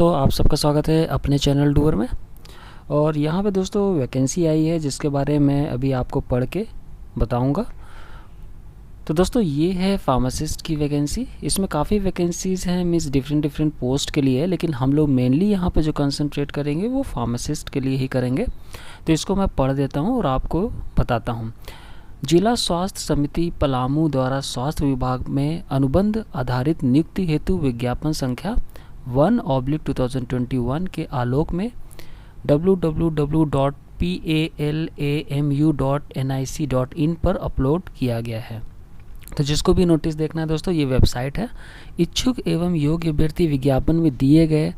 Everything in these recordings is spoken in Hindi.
दोस्तों आप सबका स्वागत है अपने चैनल डूअर में। और यहाँ पे दोस्तों वैकेंसी आई है जिसके बारे में अभी आपको पढ़ के बताऊँगा। तो दोस्तों ये है फार्मासिस्ट की वैकेंसी। इसमें काफ़ी वैकेंसीज़ हैं, मीन्स डिफरेंट पोस्ट के लिए है, लेकिन हम लोग मेनली यहाँ पे जो कंसंट्रेट करेंगे वो फार्मासिस्ट के लिए ही करेंगे। तो इसको मैं पढ़ देता हूँ और आपको बताता हूँ। जिला स्वास्थ्य समिति पलामू द्वारा स्वास्थ्य विभाग में अनुबंध आधारित नियुक्ति हेतु विज्ञापन संख्या 1/2021 के आलोक में www.palamu.nic.in पर अपलोड किया गया है। तो जिसको भी नोटिस देखना है दोस्तों, ये वेबसाइट है। इच्छुक एवं योग्य अभ्यर्थी विज्ञापन में दिए गए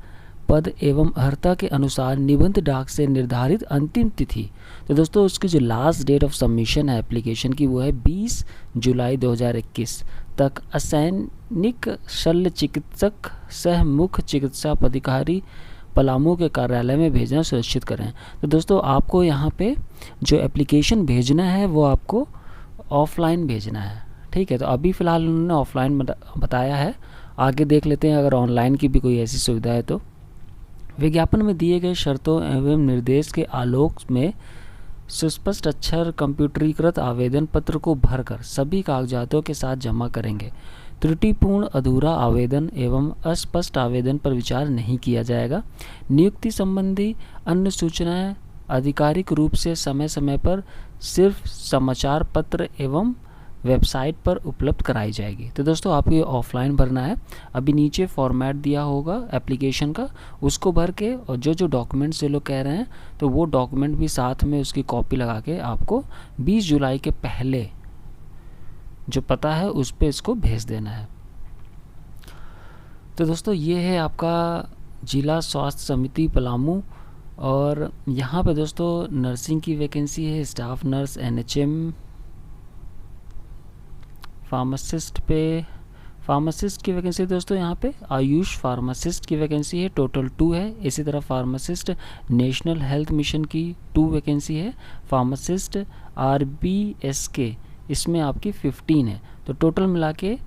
पद एवं अर्हता के अनुसार निबंध डाक से निर्धारित अंतिम तिथि, तो दोस्तों उसकी जो लास्ट डेट ऑफ सबमिशन है एप्लीकेशन की वो है 20 जुलाई 2021 तक असैनिक शल्य चिकित्सक सह मुख्य चिकित्सा पदाधिकारी पलामू के कार्यालय में भेजना सुनिश्चित करें। तो दोस्तों आपको यहाँ पे जो एप्लीकेशन भेजना है वो आपको ऑफलाइन भेजना है, ठीक है। तो अभी फ़िलहाल उन्होंने ऑफलाइन बताया है, आगे देख लेते हैं अगर ऑनलाइन की भी कोई ऐसी सुविधा है तो। विज्ञापन में दिए गए शर्तों एवं निर्देश के आलोक में सुस्पष्ट अक्षर कंप्यूटरीकृत आवेदन पत्र को भरकर सभी कागजातों के साथ जमा करेंगे। त्रुटिपूर्ण अधूरा आवेदन एवं अस्पष्ट आवेदन पर विचार नहीं किया जाएगा। नियुक्ति संबंधी अन्य सूचनाएं आधिकारिक रूप से समय समय पर सिर्फ समाचार पत्र एवं वेबसाइट पर उपलब्ध कराई जाएगी। तो दोस्तों आपको ये ऑफलाइन भरना है। अभी नीचे फॉर्मेट दिया होगा एप्लीकेशन का, उसको भर के और जो डॉक्यूमेंट्स ये लोग कह रहे हैं तो वो डॉक्यूमेंट भी साथ में उसकी कॉपी लगा के आपको 20 जुलाई के पहले जो पता है उस पर इसको भेज देना है। तो दोस्तों ये है आपका जिला स्वास्थ्य समिति पलामू। और यहाँ पे दोस्तों नर्सिंग की वैकेंसी है, स्टाफ नर्स NHM। फार्मासिस्ट की वैकेंसी दोस्तों यहाँ पे आयुष फार्मासिस्ट की वैकेंसी है, टोटल 2 है। इसी तरह फार्मासिस्ट नेशनल हेल्थ मिशन की 2 वैकेंसी है। फार्मासिस्ट RBSK इसमें आपकी 15 है। तो टोटल मिला के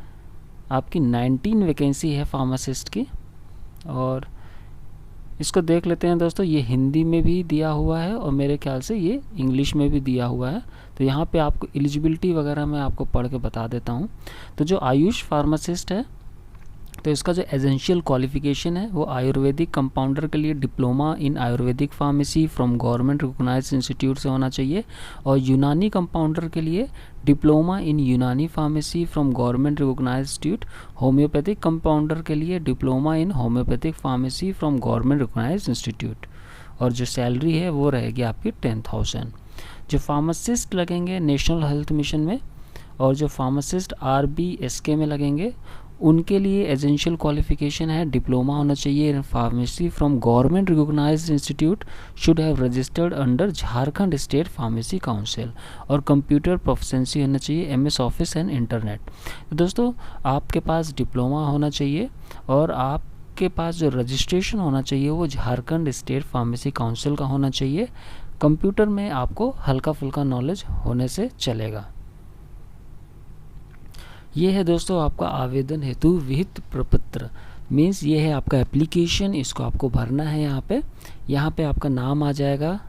आपकी 19 वैकेंसी है फार्मासिस्ट की। और इसको देख लेते हैं दोस्तों, ये हिंदी में भी दिया हुआ है और मेरे ख्याल से ये इंग्लिश में भी दिया हुआ है। तो यहाँ पे आपको एलिजिबिलिटी वगैरह मैं आपको पढ़ के बता देता हूँ। तो जो आयुष फार्मासिस्ट है तो इसका जो एसेंशियल क्वालिफिकेशन है वो आयुर्वेदिक कंपाउंडर के लिए diploma in Ayurvedic pharmacy from government recognised institute से होना चाहिए। और यूनानी कंपाउंडर के लिए diploma in Unani pharmacy from government recognised institute. Homoeopathic compounder के लिए diploma in homoeopathic pharmacy from government recognised institute. और जो सैलरी है वो रहेगी आपकी 10,000। जो फार्मासिस्ट लगेंगे नेशनल हेल्थ मिशन में और जो फार्मासिस्ट RBSK में लगेंगे उनके लिए एसेंशियल क्वालिफिकेशन है डिप्लोमा होना चाहिए in pharmacy from government recognised institute, should have registered under Jharkhand state pharmacy council. और कंप्यूटर प्रोफिशिएंसी होना चाहिए MS ऑफिस एंड इंटरनेट। तो दोस्तों आपके पास डिप्लोमा होना चाहिए और आपके पास जो रजिस्ट्रेशन होना चाहिए वो झारखंड स्टेट फार्मेसी काउंसिल का होना चाहिए। कंप्यूटर में आपको हल्का फुल्का नॉलेज होने से चलेगा। ये है दोस्तों आपका आवेदन हेतु विहित प्रपत्र, मीन्स ये है आपका एप्लीकेशन, इसको आपको भरना है। यहाँ पे आपका नाम आ जाएगा,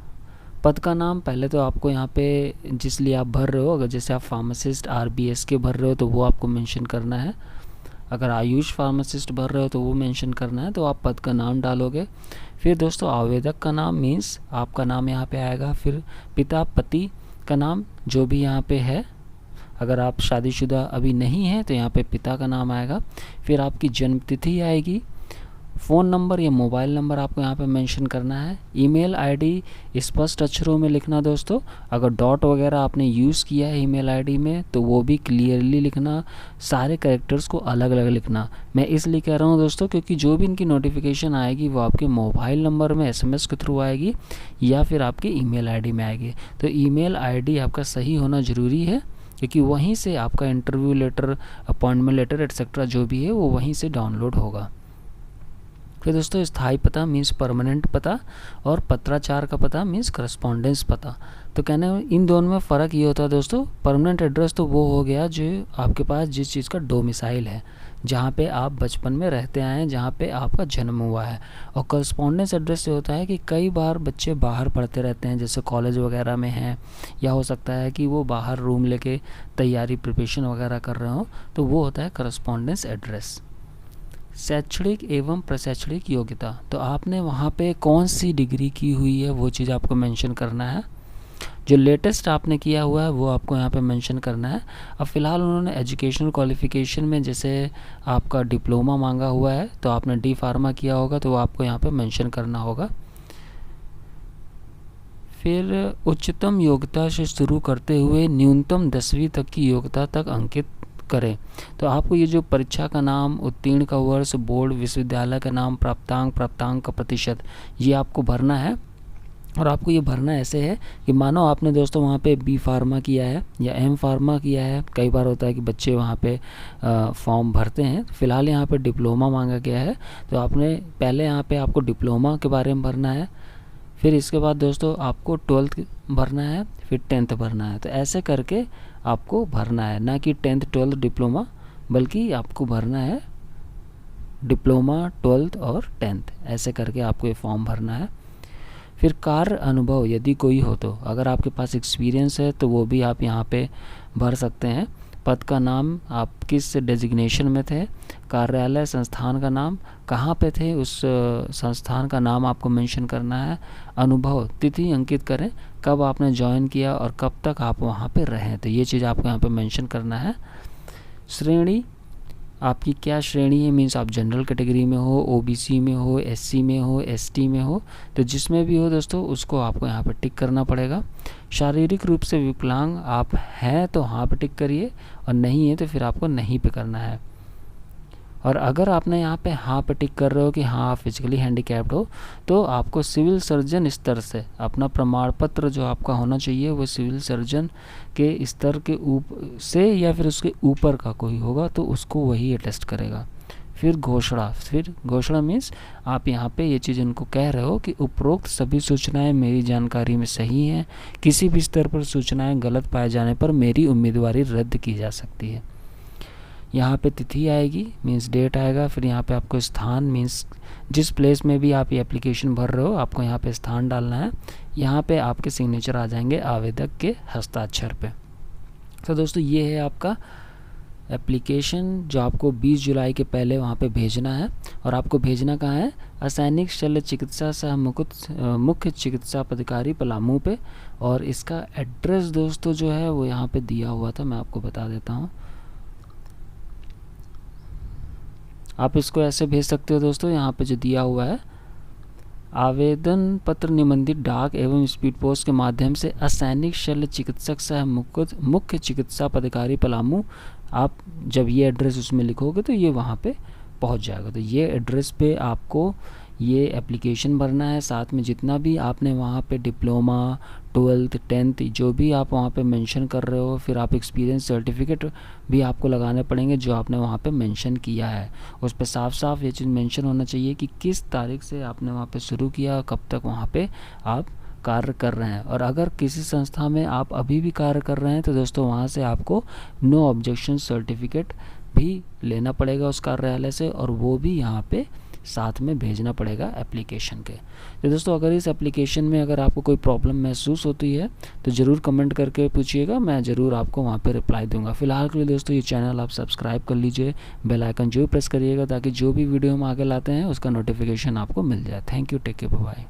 पद का नाम पहले तो आपको यहाँ पे जिस लिए आप भर रहे हो, अगर जैसे आप फार्मासिस्ट RBSK भर रहे हो तो वो आपको मेंशन करना है। अगर आयुष फार्मासिस्ट भर रहे हो तो वो मेंशन करना है। तो आप पद का नाम डालोगे। फिर दोस्तों आवेदक का नाम, मीन्स आपका नाम यहाँ पे आएगा। फिर पिता पति का नाम जो भी यहाँ पे है, अगर आप शादीशुदा अभी नहीं हैं तो यहाँ पे पिता का नाम आएगा। फिर आपकी जन्म तिथि आएगी। फ़ोन नंबर या मोबाइल नंबर आपको यहाँ पे मेंशन करना है। ईमेल आईडी स्पष्ट अक्षरों में लिखना दोस्तों। अगर डॉट वगैरह आपने यूज़ किया है ईमेल आईडी में तो वो भी क्लियरली लिखना, सारे कैरेक्टर्स को अलग अलग लिखना। मैं इसलिए कह रहा हूँ दोस्तों क्योंकि जो भी इनकी नोटिफिकेशन आएगी वो आपके मोबाइल नंबर में SMS के थ्रू आएगी या फिर आपकी ईमेल आईडी में आएगी। तो ईमेल आईडी आपका सही होना ज़रूरी है क्योंकि वहीं से आपका interview letter, appointment letter etcetera जो भी है वो वहीं से डाउनलोड होगा। फिर दोस्तों स्थायी पता मीन्स परमानेंट पता, और पत्राचार का पता मीन्स करस्पॉन्डेंस पता। तो कहने इन दोनों में फ़र्क ये होता है दोस्तों, परमानेंट एड्रेस तो वो हो गया जो आपके पास जिस चीज़ का डोमिसाइल है, जहाँ पे आप बचपन में रहते आए हैं, जहाँ पे आपका जन्म हुआ है। और करस्पॉन्डेंस एड्रेस से होता है कि कई बार बच्चे बाहर पढ़ते रहते हैं, जैसे कॉलेज वगैरह में हैं, या हो सकता है कि वो बाहर रूम लेके तैयारी प्रिपरेशन वगैरह कर रहे हो, तो वो होता है करस्पॉन्डेंस एड्रेस। शैक्षणिक एवं प्रशैक्षणिक योग्यता, तो आपने वहाँ पे कौन सी डिग्री की हुई है वो चीज़ आपको मेंशन करना है। जो लेटेस्ट आपने किया हुआ है वो आपको यहाँ पे मेंशन करना है। अब फ़िलहाल उन्होंने एजुकेशनल क्वालिफ़िकेशन में जैसे आपका डिप्लोमा मांगा हुआ है, तो आपने डी फार्मा किया होगा तो वो आपको यहाँ पे मेंशन करना होगा। फिर उच्चतम योग्यता से शुरू करते हुए न्यूनतम 10वीं तक की योग्यता तक अंकित करें। तो आपको ये जो परीक्षा का नाम, उत्तीर्ण का वर्ष, बोर्ड विश्वविद्यालय का नाम, प्राप्तांक का प्रतिशत, ये आपको भरना है। और आपको ये भरना ऐसे है कि मानो आपने दोस्तों वहाँ पे बी फार्मा किया है या एम फार्मा किया है। कई बार होता है कि बच्चे वहाँ पे फॉर्म भरते हैं। फ़िलहाल यहाँ पे डिप्लोमा मांगा गया है, तो आपने पहले यहाँ पे आपको डिप्लोमा के बारे में भरना है, फिर इसके बाद दोस्तों आपको 12th भरना है, फिर 10th भरना है। तो ऐसे करके आपको भरना है, ना कि 10th 12th डिप्लोमा, बल्कि आपको भरना है डिप्लोमा 12th और 10th, ऐसे करके आपको ये फॉर्म भरना है। फिर कार्य अनुभव यदि कोई हो, तो अगर आपके पास एक्सपीरियंस है तो वो भी आप यहाँ पे भर सकते हैं। पद का नाम, आप किस डेजिग्नेशन में थे, कार्यालय संस्थान का नाम, कहाँ पे थे उस संस्थान का नाम आपको मेंशन करना है। अनुभव तिथि अंकित करें, कब आपने ज्वाइन किया और कब तक आप वहाँ पे रहें, तो ये चीज़ आपको यहाँ पे मेंशन करना है। श्रेणी, आपकी क्या श्रेणी है, मीन्स आप जनरल कैटेगरी में हो, ओबीसी में हो, एससी में हो, एसटी में हो, तो जिसमें भी हो दोस्तों उसको आपको यहाँ पे टिक करना पड़ेगा। शारीरिक रूप से विकलांग आप हैं तो हाँ पे टिक करिए, और नहीं है तो फिर आपको नहीं पे करना है। और अगर आपने यहाँ पे हाँ पे टिक कर रहे हो कि हाँ आप फिजिकली हैंडीकैप्ड हो, तो आपको सिविल सर्जन स्तर से अपना प्रमाण पत्र जो आपका होना चाहिए वो सिविल सर्जन के स्तर के से या फिर उसके ऊपर का कोई होगा तो उसको वही अटेस्ट करेगा। फिर घोषणा मीन्स आप यहाँ पे ये चीज़ इनको कह रहे हो कि उपरोक्त सभी सूचनाएं मेरी जानकारी में सही हैं, किसी भी स्तर पर सूचनाएं गलत पाए जाने पर मेरी उम्मीदवारी रद्द की जा सकती है। यहाँ पे तिथि आएगी मीन्स डेट आएगा, फिर यहाँ पे आपको स्थान मीन्स जिस प्लेस में भी आप ये एप्लीकेशन भर रहे हो आपको यहाँ पे स्थान डालना है। यहाँ पे आपके सिग्नेचर आ जाएंगे आवेदक के हस्ताक्षर पे। तो दोस्तों ये है आपका एप्लीकेशन जो आपको 20 जुलाई के पहले वहाँ पे भेजना है। और आपको भेजना कहाँ है, असैनिक शल्य चिकित्सा सह मुख्य चिकित्सा पदाधिकारी पलामू पे। और इसका एड्रेस दोस्तों जो है वो यहाँ पे दिया हुआ था, मैं आपको बता देता हूँ। आप इसको ऐसे भेज सकते हो दोस्तों, यहाँ पे जो दिया हुआ है, आवेदन पत्र निबंधित डाक एवं स्पीड पोस्ट के माध्यम से असैनिक शल्य चिकित्सक सह मुख्य चिकित्सा पदाधिकारी पलामू। आप जब ये एड्रेस उसमें लिखोगे तो ये वहाँ पे पहुँच जाएगा। तो ये एड्रेस पे आपको ये एप्लीकेशन भरना है, साथ में जितना भी आपने वहाँ पे डिप्लोमा 12th 10th जो भी आप वहाँ पे मेंशन कर रहे हो, फिर आप एक्सपीरियंस सर्टिफिकेट भी आपको लगाने पड़ेंगे जो आपने वहाँ पे मेंशन किया है। उस पर साफ साफ ये चीज़ मेंशन होना चाहिए कि किस तारीख से आपने वहाँ पे शुरू किया, कब तक वहाँ पे आप कार्य कर रहे हैं। और अगर किसी संस्था में आप अभी भी कार्य कर रहे हैं तो दोस्तों वहाँ से आपको नो ऑब्जेक्शन सर्टिफिकेट भी लेना पड़ेगा उस कार्यालय से, और वो भी यहाँ पे साथ में भेजना पड़ेगा एप्लीकेशन के। तो दोस्तों अगर इस एप्लीकेशन में अगर आपको कोई प्रॉब्लम महसूस होती है तो ज़रूर कमेंट करके पूछिएगा, मैं ज़रूर आपको वहाँ पे रिप्लाई दूंगा। फिलहाल के लिए दोस्तों ये चैनल आप सब्सक्राइब कर लीजिए, बेल आइकन जरूर प्रेस करिएगा ताकि जो भी वीडियो हम आगे लाते हैं उसका नोटिफिकेशन आपको मिल जाए। Thank you, take care, bye.